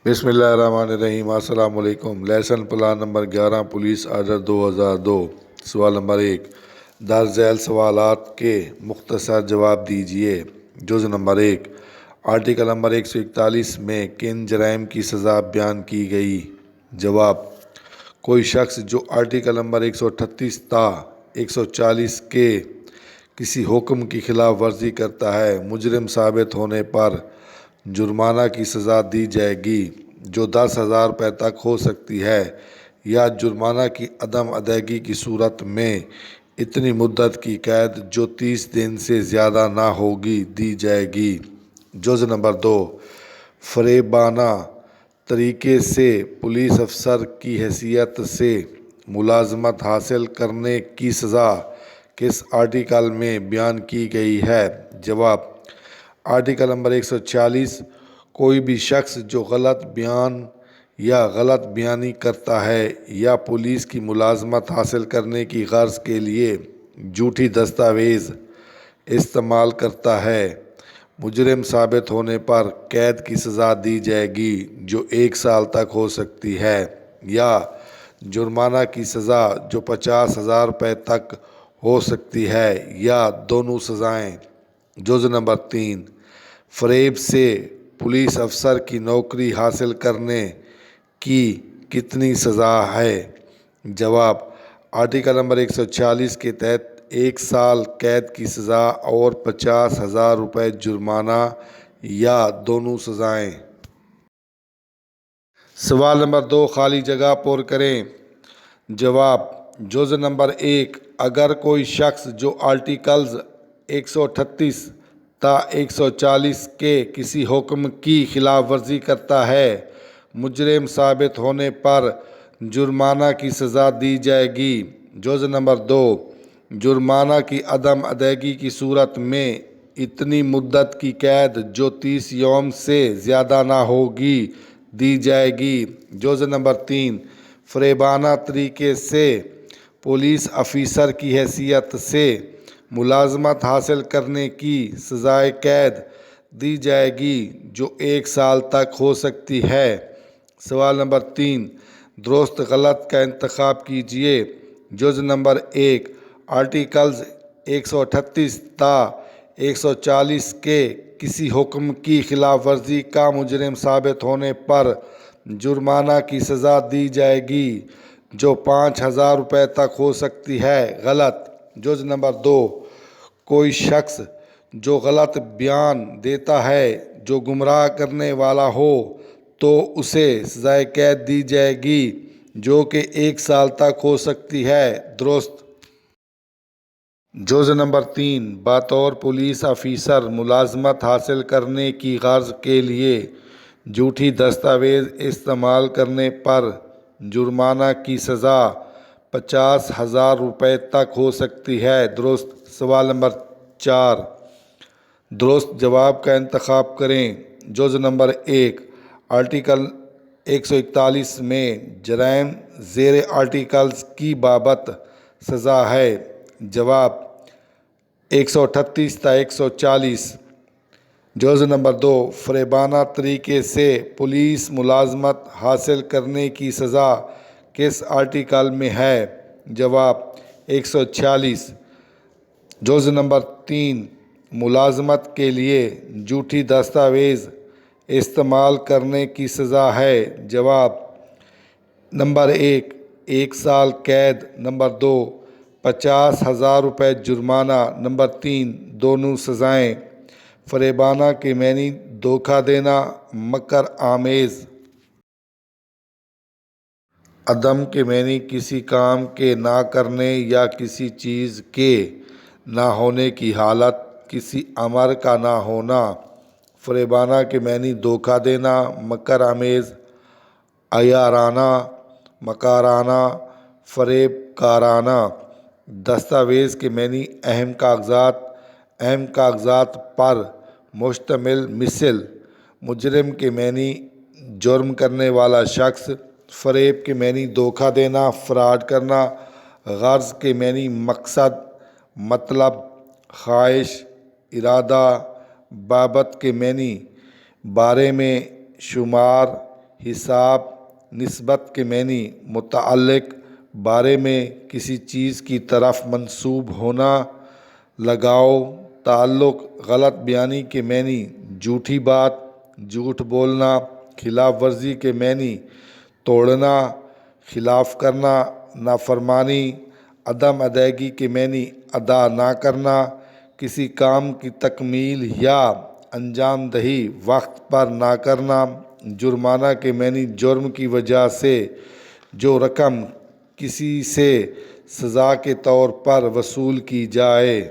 بسم اللہ الرحمن الرحیم۔ السلام علیکم۔ Lesson plan number 11 police order 2002۔ سوال نمبر 1، درج ذیل سوالات کے مختصر جواب دیجیے۔ جز نمبر 1، آرٹیکل نمبر 141 میں کن جرائم کی سزا بیان کی گئی؟ جواب: کوئی شخص جو آرٹیکل نمبر 138 تا 140 کے کسی حکم کی خلاف ورزی کرتا ہے، مجرم ثابت ہونے پر جرمانہ کی سزا دی جائے گی، جو 10,000 روپے تک ہو سکتی ہے، یا جرمانہ کی عدم ادائیگی کی صورت میں اتنی مدت کی قید جو 30 دن سے زیادہ نہ ہوگی دی جائے گی۔ جز نمبر 2، فریبانہ طریقے سے پولیس افسر کی حیثیت سے ملازمت حاصل کرنے کی سزا کس آرٹیکل میں بیان کی گئی ہے؟ جواب: آرٹیکل نمبر 146۔ کوئی بھی شخص جو غلط بیان یا غلط بیانی کرتا ہے یا پولیس کی ملازمت حاصل کرنے کی غرض کے لیے جھوٹی دستاویز استعمال کرتا ہے، مجرم ثابت ہونے پر قید کی سزا دی جائے گی، جو 1 سال تک ہو سکتی ہے، یا جرمانہ کی سزا جو 50,000 روپے تک ہو سکتی ہے، یا دونوں سزائیں۔ جز نمبر 3، فریب سے پولیس افسر کی نوکری حاصل کرنے کی کتنی سزا ہے؟ جواب: آرٹیکل نمبر 146 کے تحت 1 سال قید کی سزا اور 50,000 روپے جرمانہ، یا دونوں سزائیں۔ سوال نمبر 2، خالی جگہ پر کریں۔ جواب: جز نمبر 1، اگر کوئی شخص جو آرٹیکلز 138 تا 140 کے کسی حکم کی خلاف ورزی کرتا ہے، مجرم ثابت ہونے پر جرمانہ کی سزا دی جائے گی۔ جز نمبر 2، جرمانہ کی عدم ادائیگی کی صورت میں اتنی مدت کی قید جو 30 یوم سے زیادہ نہ ہوگی دی جائے گی۔ جز نمبر 3، فریبانہ طریقے سے پولیس افسر کی حیثیت سے ملازمت حاصل کرنے کی سزائے قید دی جائے گی، جو 1 سال تک ہو سکتی ہے۔ سوال نمبر 3، درست غلط کا انتخاب کیجیے۔ جز نمبر 1، آرٹیکلز 138 تا 140 کے کسی حکم کی خلاف ورزی کا مجرم ثابت ہونے پر جرمانہ کی سزا دی جائے گی، جو 5,000 روپے تک ہو سکتی ہے، غلط۔ جز نمبر 2، کوئی شخص جو غلط بیان دیتا ہے جو گمراہ کرنے والا ہو تو اسے سزائے قید دی جائے گی، جو کہ 1 سال تک ہو سکتی ہے، درست۔ جز نمبر 3، بطور پولیس افسر ملازمت حاصل کرنے کی غرض کے لیے جھوٹی دستاویز استعمال کرنے پر جرمانہ کی سزا 50,000 روپے تک ہو سکتی ہے، درست۔ سوال نمبر 4، درست جواب کا انتخاب کریں۔ جز نمبر 1، آرٹیکل 141 میں جرائم زیر آرٹیکلز کی بابت سزا ہے۔ جواب: 138 تا 140۔ جز نمبر 2، فریبانہ طریقے سے پولیس ملازمت حاصل کرنے کی سزا کس آرٹیکل میں ہے؟ جواب: 146۔ جز نمبر 3، ملازمت کے لیے جھوٹی دستاویز استعمال کرنے کی سزا ہے۔ جواب: نمبر 1، 1 سال قید، نمبر 2، 50,000 روپے جرمانہ، نمبر 3، دونوں سزائیں۔ فریبانہ کے معنی دھوکہ دینا، مکر آمیز۔ عدم کے معنی کسی کام کے نہ کرنے یا کسی چیز کے نہ ہونے کی حالت، کسی امر کا نہ ہونا۔ فریبانہ کے معنی دھوکہ دینا، مکر آمیز، عیارانہ، مکارانہ، فریب کارانہ۔ دستاویز کے معنی اہم کاغذات پر مشتمل، مثل۔ مجرم کے معنی جرم کرنے والا شخص۔ فریب کے معنی دھوکہ دینا، فراڈ کرنا۔ غرض کے معنی مقصد، مطلب، خواہش، ارادہ۔ بابت کے معنی بارے میں، شمار، حساب نسبت کے معنی متعلق بارے میں کسی چیز کی طرف منسوب ہونا لگاؤ تعلق غلط بیانی کے معنی جھوٹی بات جھوٹ بولنا خلاف ورزی کے معنی توڑنا خلاف کرنا نافرمانی عدم ادائیگی کے معنی ادا نہ کرنا کسی کام کی تکمیل یا انجام دہی وقت پر نہ کرنا جرمانہ کے معنی جرم کی وجہ سے جو رقم کسی سے سزا کے طور پر وصول کی جائے